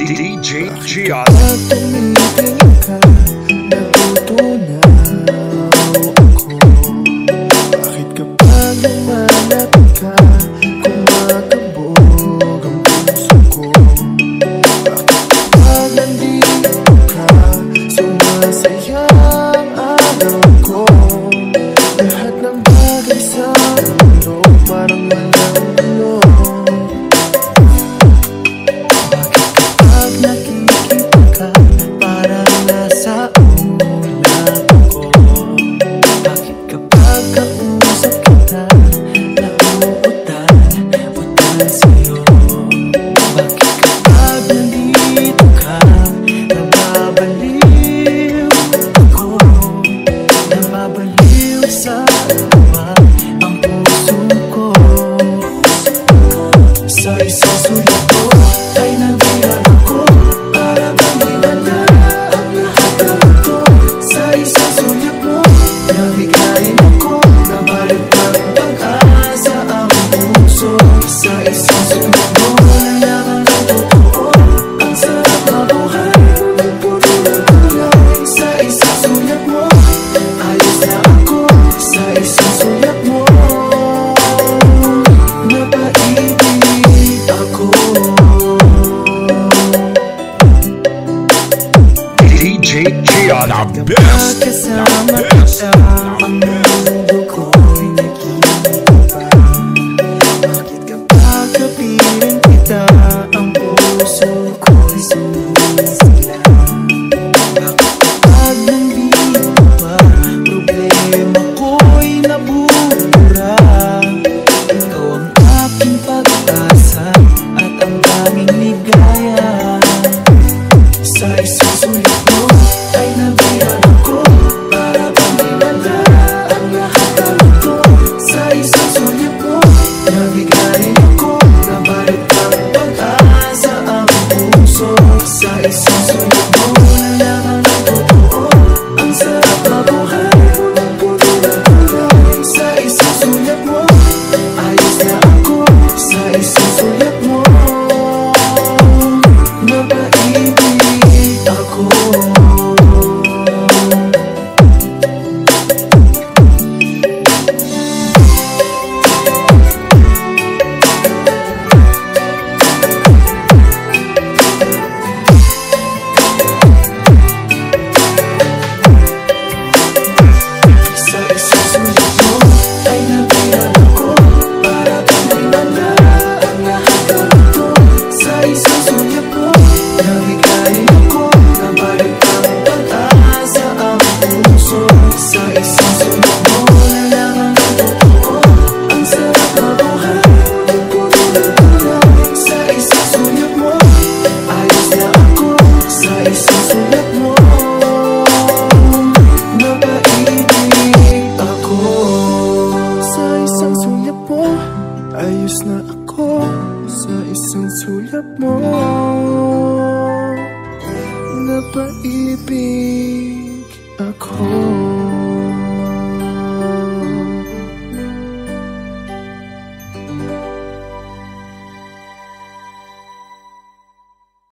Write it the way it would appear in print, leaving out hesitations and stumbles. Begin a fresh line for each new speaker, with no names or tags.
DJ Gian.
Pag tumitingin ka, natutunaw ako. Bakit kapag lumalapit ka, kumakabog ang puso ko? Bakit kapag nandito ka, sumasaya ang araw ko? Lahat ng bagay sa mundo parang walang gulo. Nakikita ka, parang nasa ulap ko. Bakit kapag kausap kita, nauutal sa'yo? Bakit kapag nandito ka, nababaliw ako? Nababaliw sa iba ang puso ko. Sa isang sulat ko ay nabihan ako.
DJ Gian, the best,
Kasama kita, ang mundo ko'y nag-iiba. Bakit kapag kapiling kita, ang puso ko'y sumisila? Bakit kapag nandito pa, problema ko'y nabubura? Ikaw ang aking pag-asa at ang tanging ligaya. Sa isang sulit mo ay nabihan ako, para bang iwala ang lahat ng ito. Sa isang sulit mo, nabigayin ako, nabalot ang pag-asa ang puso. Sa isang sulit mo, nalaman ang totoo, ang sarap mabuhay, punong-puno ng kulay. Sa isang sulit mo, ayos na ako. Sa isang sulit mo, napaibig ako. Sa isang sulit mo ay nabihan ako, para bang iwala ang lahat ng ito. Sa isang sulit mo, nabigayin ako, nabalot ang pag-asa ang puso. Sa isang sulit mo, nalaman ang totoo, ang sarap mabuhay, punong-puno ng kulay. Sa isang sulit mo, ayos na ako. Sa isang sulit mo, napaibig ako. Sa isang sulit mo, ayos na ako. Sa isang sulat mo, napaibig ako.